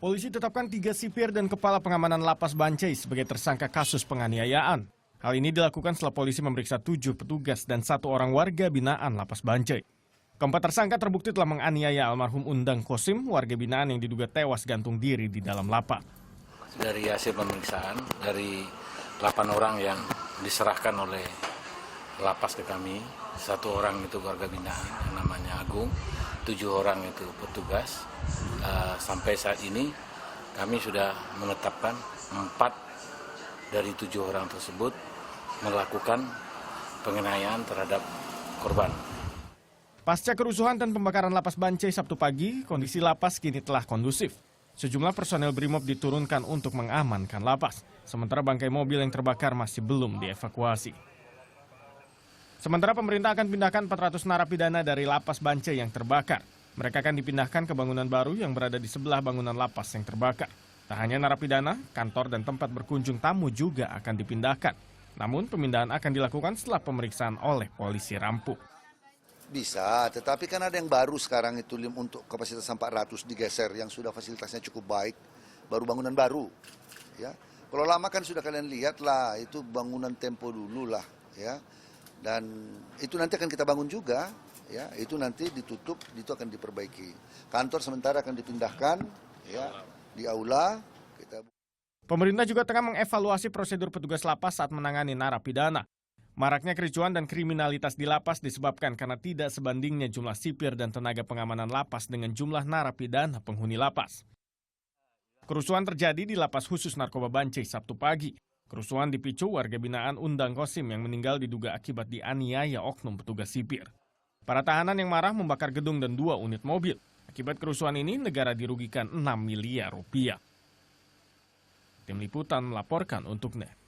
Polisi tetapkan 3 sipir dan kepala pengamanan lapas Bancai sebagai tersangka kasus penganiayaan. Hal ini dilakukan setelah polisi memeriksa 7 petugas dan 1 orang warga binaan lapas Bancai. Keempat tersangka terbukti telah menganiaya almarhum Undang Kosim, warga binaan yang diduga tewas gantung diri di dalam lapas. Dari hasil pemeriksaan, dari 8 orang yang diserahkan oleh lapas ke kami, 1 orang itu warga binaan yang namanya Agung, 7 orang itu petugas. Sampai saat ini kami sudah menetapkan 4 dari 7 orang tersebut melakukan penganiayaan terhadap korban. Pasca kerusuhan dan pembakaran lapas Bancai Sabtu pagi, kondisi lapas kini telah kondusif. Sejumlah personel BRIMOB diturunkan untuk mengamankan lapas, sementara bangkai mobil yang terbakar masih belum dievakuasi. Sementara pemerintah akan pindahkan 400 narapidana dari lapas Bancai yang terbakar. Mereka akan dipindahkan ke bangunan baru yang berada di sebelah bangunan lapas yang terbakar. Tak hanya narapidana, kantor dan tempat berkunjung tamu juga akan dipindahkan. Namun pemindahan akan dilakukan setelah pemeriksaan oleh polisi rampung. Bisa, tetapi kan ada yang baru sekarang itu untuk kapasitas 400 digeser yang sudah fasilitasnya cukup baik, baru bangunan baru. Ya, kalau lama kan sudah kalian lihat lah, itu bangunan tempo dulu lah, ya. Dan itu nanti akan kita bangun juga, ya. Itu nanti ditutup, itu akan diperbaiki. Kantor sementara akan dipindahkan, ya, di aula. Pemerintah juga tengah mengevaluasi prosedur petugas lapas saat menangani narapidana. Maraknya kericuan dan kriminalitas di lapas disebabkan karena tidak sebandingnya jumlah sipir dan tenaga pengamanan lapas dengan jumlah narapidana penghuni lapas. Kerusuhan terjadi di lapas khusus narkoba Bancai Sabtu pagi. Kerusuhan dipicu warga binaan Undang Kosim yang meninggal diduga akibat dianiaya oknum petugas sipir. Para tahanan yang marah membakar gedung dan 2 unit mobil. Akibat kerusuhan ini negara dirugikan 6 miliar rupiah. Tim Liputan melaporkan untuk NET.